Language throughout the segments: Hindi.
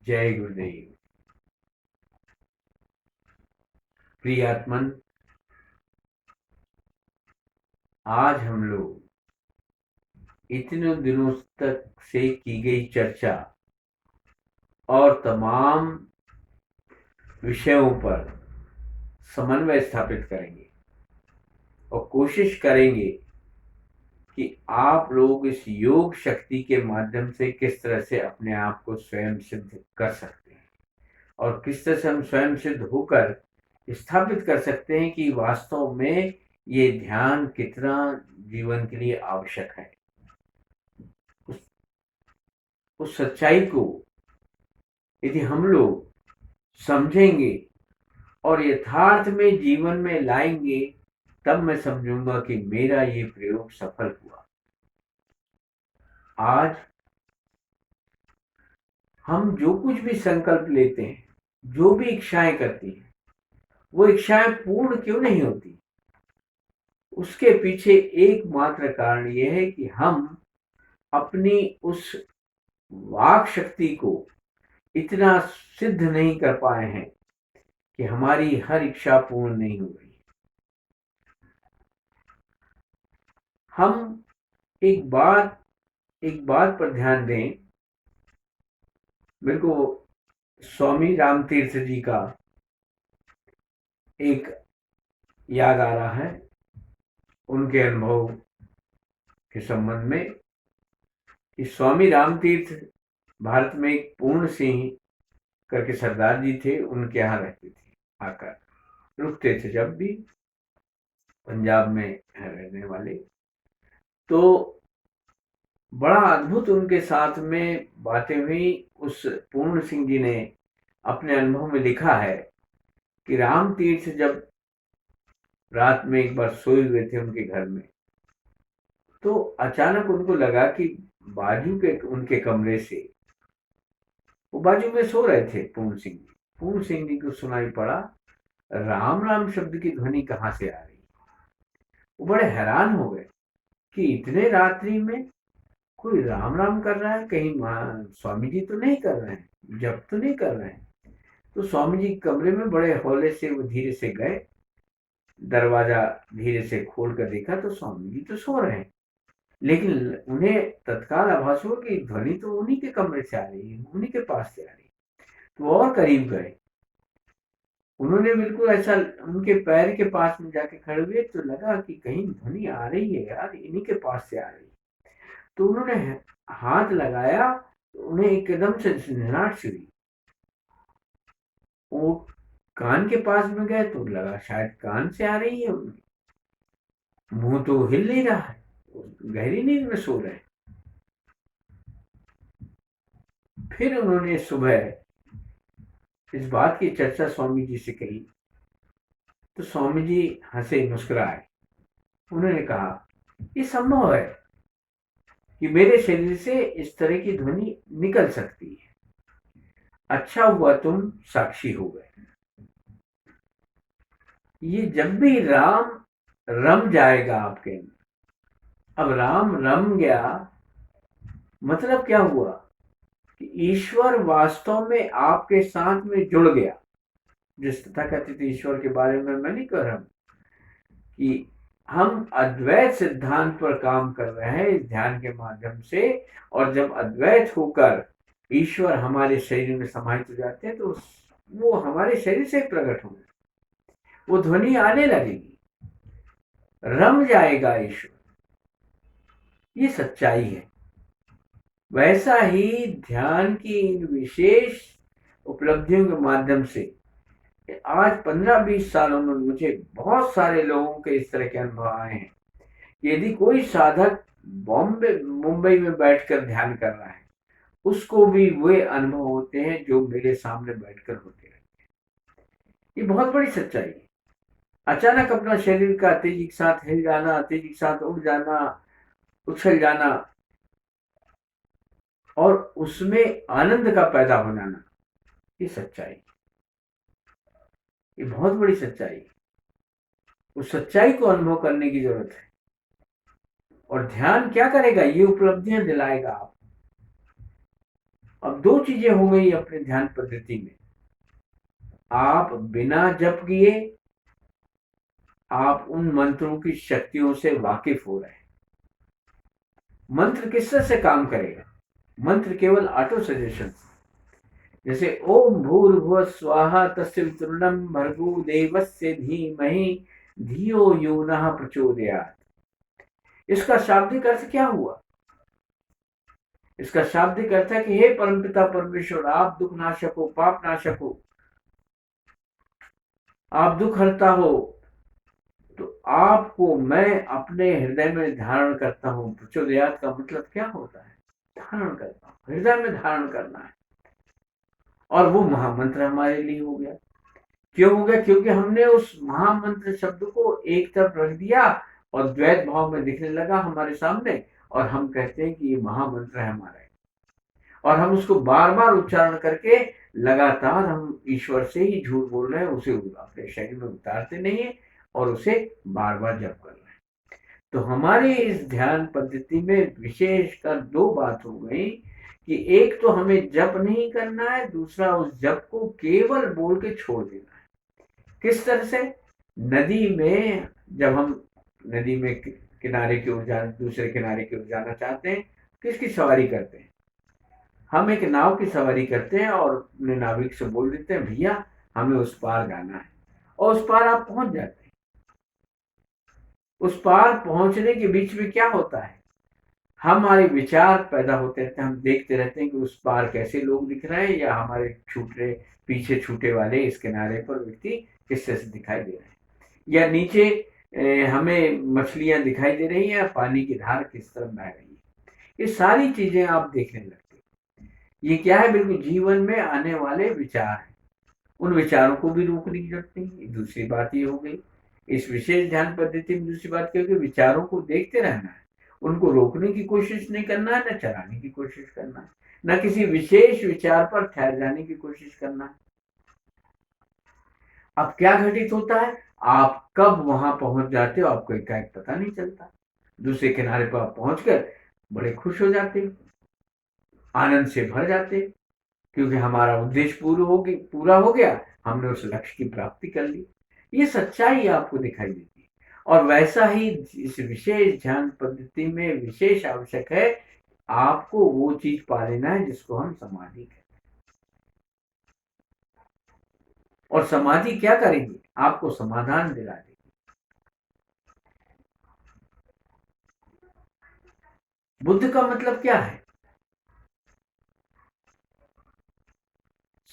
जय गुरुदेव। प्रियात्मन, आज हम लोग इतने दिनों तक से की गई चर्चा और तमाम विषयों पर समन्वय स्थापित करेंगे और कोशिश करेंगे कि आप लोग इस योग शक्ति के माध्यम से किस तरह से अपने आप को स्वयं सिद्ध कर सकते हैं और किस तरह से हम स्वयं सिद्ध होकर स्थापित कर सकते हैं कि वास्तव में ये ध्यान कितना जीवन के लिए आवश्यक है। उस उस सच्चाई को यदि हम लोग समझेंगे और यथार्थ में जीवन में लाएंगे, तब मैं समझूंगा कि मेरा ये प्रयोग सफल हुआ। आज हम जो कुछ भी संकल्प लेते हैं, जो भी इच्छाएं करती हैं, वो इच्छाएं पूर्ण क्यों नहीं होती? उसके पीछे एकमात्र कारण यह है कि हम अपनी उस वाक शक्ति को इतना सिद्ध नहीं कर पाए हैं कि हमारी हर इच्छा पूर्ण नहीं हो रही। हम एक बात पर ध्यान दें। मेरे को स्वामी राम तीर्थ जी का एक याद आ रहा है, उनके अनुभव के संबंध में, कि स्वामी राम तीर्थ भारत में एक पूर्ण सिंह करके सरदार जी थे, उनके यहाँ रहते थे, आकर रुकते थे जब भी, पंजाब में रहने वाले। तो बड़ा अद्भुत उनके साथ में बातें हुई। उस पूर्ण सिंह जी ने अपने अनुभव में लिखा है कि राम तीर्थ जब रात में एक बार सोए हुए थे उनके घर में, तो अचानक उनको लगा कि बाजू के उनके कमरे से, वो बाजू में सो रहे थे पूर्ण सिंह जी को सुनाई पड़ा, राम राम शब्द की ध्वनि कहाँ से आ रही। वो बड़े हैरान हो गए कि इतने रात्रि में कोई राम राम कर रहा है, कहीं स्वामी जी तो नहीं कर रहे हैं, जब तो नहीं कर रहे हैं। तो स्वामी जी कमरे में बड़े हौले से वो धीरे से गए, दरवाजा धीरे से खोल कर देखा तो स्वामी जी तो सो रहे हैं, लेकिन उन्हें तत्काल आभास हुआ कि ध्वनि तो उन्हीं के कमरे से आ रही है, उन्हीं के पास से आ रही है। तो और करीब गए, उन्होंने बिल्कुल ऐसा उनके पैर के पास में जाके खड़े हुए, तो लगा कि कहीं ध्वनि आ रही है यार, इन्हीं के पास से आ रही है। तो उन्होंने हाथ लगाया, तो उन्हें एकदम से झंझनाहट सी हुई। वो कान के पास में गए तो लगा शायद कान से आ रही है उन्हें, मुंह तो हिल नहीं रहा है, गहरी नींद में सो रहे हैं। फिर उन्होंने सुबह इस बात की चर्चा स्वामी जी से कही, तो स्वामी जी हंसे, मुस्कुराए। उन्होंने कहा, ये संभव है कि मेरे शरीर से इस तरह की ध्वनि निकल सकती है, अच्छा हुआ तुम साक्षी हो गए। ये जब भी राम रम जाएगा आपके, अब राम रम गया मतलब क्या हुआ कि ईश्वर वास्तव में आपके साथ में जुड़ गया। जिस तथाकथित ईश्वर के बारे में मैं नहीं कह रहा हूं, कि हम अद्वैत सिद्धांत पर काम कर रहे हैं इस ध्यान के माध्यम से, और जब अद्वैत होकर ईश्वर हमारे शरीर में समाहित हो जाते हैं, तो वो हमारे शरीर से प्रकट होंगे, वो ध्वनि आने लगेगी, रम जाएगा ईश्वर। ये सच्चाई है। वैसा ही ध्यान की इन विशेष उपलब्धियों के माध्यम से आज 15-20 सालों में मुझे बहुत सारे लोगों के इस तरह के अनुभव आए हैं। यदि कोई साधक बॉम्बे मुंबई में बैठकर ध्यान कर रहा है, उसको भी वे अनुभव होते हैं जो मेरे सामने बैठकर होते हैं। ये बहुत बड़ी सच्चाई है। अचानक अपना शरीर का तेजी के साथ हिल जाना, तेजी के साथ उड़ जाना, उछल जाना, और उसमें आनंद का पैदा हो जाना, ये सच्चाई, ये बहुत बड़ी सच्चाई। उस सच्चाई को अनुभव करने की जरूरत है। और ध्यान क्या करेगा? ये उपलब्धियां दिलाएगा आप। अब दो चीजें हो गई अपने ध्यान पद्धति में। आप बिना जप किए आप उन मंत्रों की शक्तियों से वाकिफ हो रहे हैं। मंत्र किस तरह से काम करेगा? मंत्र केवल ऑटो सजेशन, जैसे ओम भूर्भुवः स्वाहा तस्वितुर्वरेण्यं भर्गो देवस्य धीमहि धियो यो नः प्रचोदयात्। इसका शाब्दिक अर्थ क्या हुआ? इसका शाब्दिक अर्थ है कि हे परमपिता परमेश्वर, आप दुख नाशक हो, पाप नाशक हो, आप दुख हरता हो, तो आपको मैं अपने हृदय में धारण करता हूं। प्रचोदयात का मतलब क्या होता है? धारण करता हूं, हृदय में धारण करना है। और वो महामंत्र हमारे लिए हो गया। क्यों हो गया? क्योंकि हमने उस महामंत्र शब्द को एक तरफ रख दिया और द्वैत भाव में दिखने लगा हमारे सामने, और हम कहते हैं कि ये महामंत्र है हमारा, और हम उसको बार बार उच्चारण करके लगातार हम ईश्वर से ही झूठ बोल रहे हैं, उसे अपने शरीर में उतारते नहीं है और उसे बार बार जप कर रहे हैं। तो हमारी इस ध्यान पद्धति में विशेषकर दो बात हो गई कि एक तो हमें जप नहीं करना है, दूसरा उस जप को केवल बोल के छोड़ देना है। किस तरह से? नदी में जब हम नदी में किनारे की ओर दूसरे किनारे की ओर जाना चाहते हैं, किसकी सवारी करते हैं? हम एक नाव की सवारी करते हैं और अपने नाविक से बोल देते हैं भैया हमें उस पार जाना है, और उस पार आप पहुंच जाते हैं। उस पार पहुंचने के बीच में क्या होता है? हमारे विचार पैदा होते रहते हैं, हम देखते रहते हैं कि उस पार कैसे लोग दिख रहे हैं, या हमारे छूटे पीछे छूटे वाले इस किनारे पर व्यक्ति किस तरह से दिखाई दे रहे हैं, या नीचे हमें मछलियां दिखाई दे रही हैं, पानी की धार किस तरफ बह रही है। ये सारी चीजें आप देखने लगते हैं। ये क्या है? बिल्कुल जीवन में आने वाले विचार हैं। उन विचारों को भी रोकने की जरूरत नहीं। दूसरी बात ये हो गई इस विशेष ध्यान पद्धति में, दूसरी बात क्या है कि विचारों को देखते रहना है, उनको रोकने की कोशिश नहीं करना है, न चलाने की कोशिश करना है, न किसी विशेष विचार पर ठहर जाने की कोशिश करना है। अब क्या घटित होता है? आप कब वहां पहुंच जाते हो आपको एकाएक पता नहीं चलता। दूसरे किनारे पर आप पहुंचकर बड़े खुश हो जाते हो, आनंद से भर जाते हो, क्योंकि हमारा उद्देश्य पूरा हो गया, हमने उस लक्ष्य की प्राप्ति कर ली। ये सच्चाई आपको दिखाई देती है। और वैसा ही इस विशेष ध्यान पद्धति में विशेष आवश्यक है, आपको वो चीज पा लेना है जिसको हम समाधि कहते हैं। और समाधि क्या करेगी? आपको समाधान दिला देगी। बुद्ध का मतलब क्या है?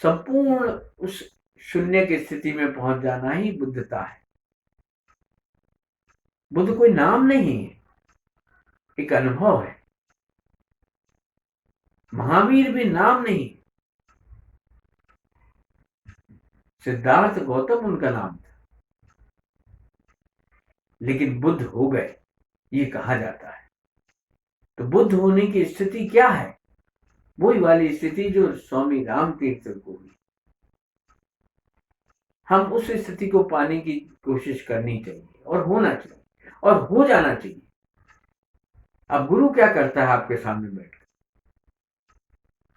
संपूर्ण उस शून्य की स्थिति में पहुंच जाना ही बुद्धता है। बुद्ध कोई नाम नहीं है, एक अनुभव है। महावीर भी नाम नहीं, सिद्धार्थ गौतम उनका नाम था, लेकिन बुद्ध हो गए ये कहा जाता है। तो बुद्ध होने की स्थिति क्या है? वही वाली स्थिति जो स्वामी रामतीर्थ को हुई। हम उस स्थिति को पाने की कोशिश करनी चाहिए और होना चाहिए और हो जाना चाहिए। अब गुरु क्या करता है आपके सामने बैठ?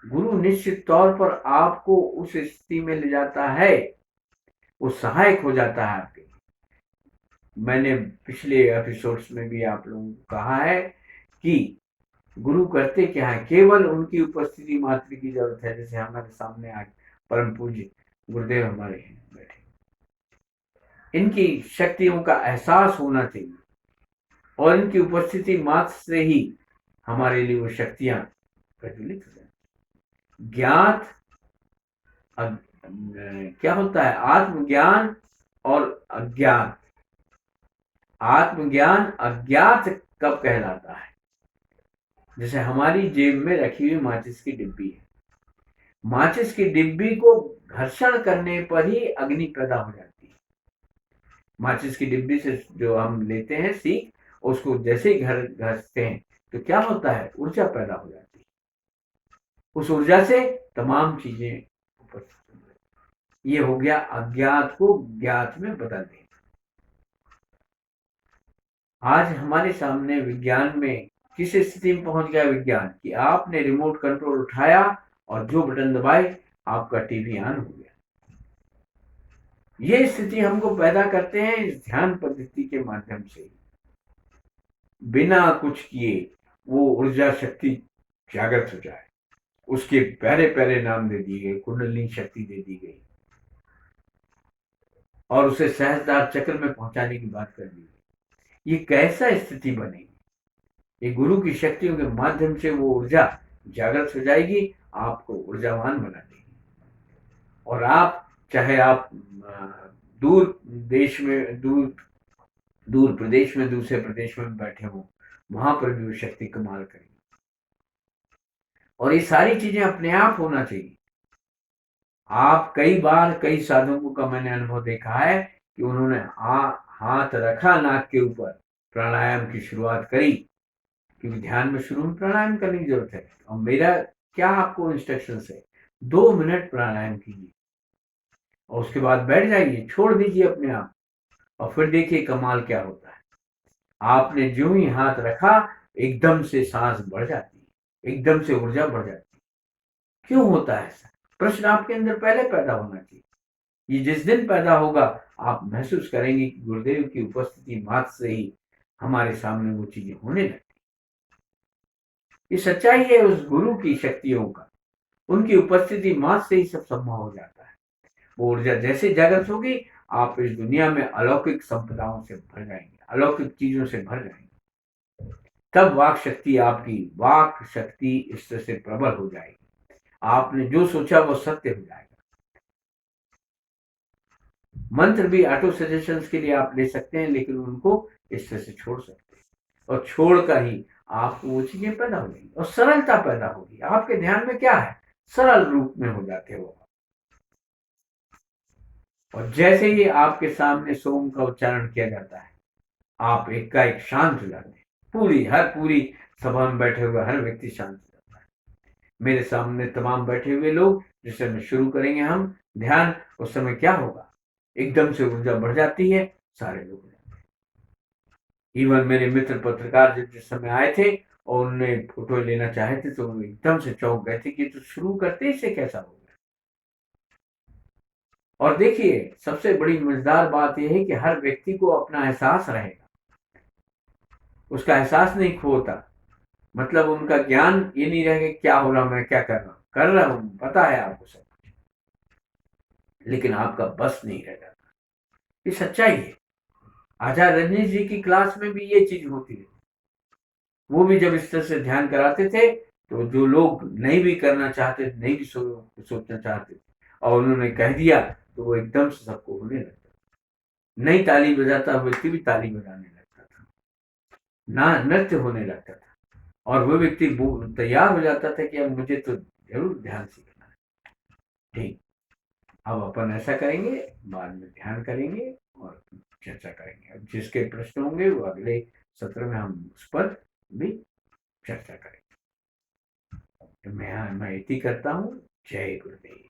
गुरु निश्चित तौर पर आपको उस स्थिति में ले जाता है, वो सहायक हो जाता है आपके। मैंने पिछले एपिसोड्स में भी आप लोगों को कहा है कि गुरु करते क्या है, केवल उनकी उपस्थिति मात्र की जरूरत है। जैसे हमारे सामने आज परम पूज्य गुरुदेव हमारे हैं बैठे, इनकी शक्तियों का एहसास होना चाहिए, और इनकी उपस्थिति मात्र से ही हमारे लिए वो शक्तियां प्रज्वलित हो जाती। ज्ञात क्या होता है? आत्मज्ञान और अज्ञात। आत्मज्ञान अज्ञात कब कहलाता है? जैसे हमारी जेब में रखी हुई माचिस की डिब्बी है, माचिस की डिब्बी को घर्षण करने पर ही अग्नि पैदा हो जाती है। माचिस की डिब्बी से जो हम लेते हैं सीख, उसको जैसे ही घसते हैं तो क्या होता है? ऊर्जा पैदा हो जाती है। उस ऊर्जा से तमाम चीजें उपस्थित हो जाती। ये हो गया अज्ञात को ज्ञात में बदल देना। आज हमारे सामने विज्ञान में किस स्थिति में पहुंच गया विज्ञान कि आपने रिमोट कंट्रोल उठाया और जो बटन दबाए आपका टीवी ऑन हो गया। ये स्थिति हमको पैदा करते हैं इस ध्यान पद्धति के माध्यम से। बिना कुछ किए वो ऊर्जा शक्ति जागृत हो जाए, उसके पहले पहले नाम दे दिए गए, कुंडलिनी शक्ति दे दी गई और उसे सहस्त्रार चक्र में पहुंचाने की बात कर दी गई। ये कैसा स्थिति बनेगी? ये गुरु की शक्तियों के माध्यम से वो ऊर्जा जागृत हो जाएगी, आपको ऊर्जावान बना देगी। और आप चाहे आप दूर देश में, दूर प्रदेश में, दूसरे प्रदेश में बैठे हो, वहां पर भी वो शक्ति कमाल करेगी। और ये सारी चीजें अपने आप होना चाहिए। आप कई बार कई साधकों का मैंने अनुभव देखा है कि उन्होंने हाथ रखा नाक के ऊपर, प्राणायाम की शुरुआत करी, क्योंकि ध्यान में शुरू में प्राणायाम करने की जरूरत है। और मेरा क्या आपको इंस्ट्रक्शन है, 2 मिनट प्राणायाम कीजिए और उसके बाद बैठ जाइए, छोड़ दीजिए अपने आप, और फिर देखिए कमाल क्या होता है। आपने जो ही हाथ रखा, एकदम से सांस बढ़ जाती है, एकदम से ऊर्जा बढ़ जाती है। क्यों होता है ऐसा? प्रश्न आपके अंदर पहले पैदा होना चाहिए। ये जिस दिन पैदा होगा, आप महसूस करेंगे कि गुरुदेव की उपस्थिति मात्र से ही हमारे सामने वो चीजें होने लगती। ये सच्चाई है उस गुरु की शक्तियों का, उनकी उपस्थिति मात्र से ही सब संभव हो जाता है। वो ऊर्जा जैसे जागृत होगी, आप इस दुनिया में अलौकिक संपदाओं से भर जाएंगे, अलौकिक चीजों से भर जाएंगे। तब वाक शक्ति, आपकी वाक शक्ति इस तरह से प्रबल हो जाएगी, आपने जो सोचा वो सत्य हो जाएगा। मंत्र भी ऑटो सजेशंस के लिए आप ले सकते हैं, लेकिन उनको इस तरह से छोड़ सकते हैं, और छोड़कर ही आपको वो चीजें पैदा हो जाएंगी और सरलता पैदा होगी। आपके ध्यान में क्या है, सरल रूप में हो जाते हो। और जैसे ही आपके सामने सोम का उच्चारण किया जाता है, आप एक का एक शांत हो जाते हैं। पूरी सभा में बैठे हुए हर व्यक्ति शांत हो जाता है। मेरे सामने तमाम बैठे हुए लोग, जिस समय शुरू करेंगे हम ध्यान, उस समय क्या होगा, एकदम से ऊर्जा बढ़ जाती है, सारे लोग हो जाते हैं। इवन मेरे मित्र पत्रकार जब जिस समय आए थे और उन्होंने फोटो लेना चाहे थे, तो वो एकदम से चौंक गए थे कि तो शुरू करते ही से कैसा हो गया। और देखिए, सबसे बड़ी मजेदार बात यह है कि हर व्यक्ति को अपना एहसास रहेगा, उसका एहसास नहीं खोता। मतलब उनका ज्ञान ये नहीं रहेगा क्या हो रहा, मैं क्या कर रहा हूं, पता है आपको सब, लेकिन आपका बस नहीं रह जाता। ये सच्चाई है। आचार्य रजनीश जी की क्लास में भी ये चीज होती है। वो भी जब इस तरह से ध्यान कराते थे, तो जो लोग नहीं भी करना चाहते, नहीं भी सोचना चाहते, और उन्होंने कह दिया, तो वो एकदम से सबको होने लगता। नहीं ताली बजाता व्यक्ति भी ताली बजाने लगता था, ना नृत्य होने लगता था, और वो व्यक्ति तैयार हो जाता था कि अब मुझे तो जरूर ध्यान सीखना है। ठीक, अब अपन ऐसा करेंगे, बाद में ध्यान करेंगे और चर्चा करेंगे। अब जिसके प्रश्न होंगे वो अगले सत्र में हम उस पर भी चर्चा करेंगे। तो मैं इति करता हूँ। जय गुरुदेव।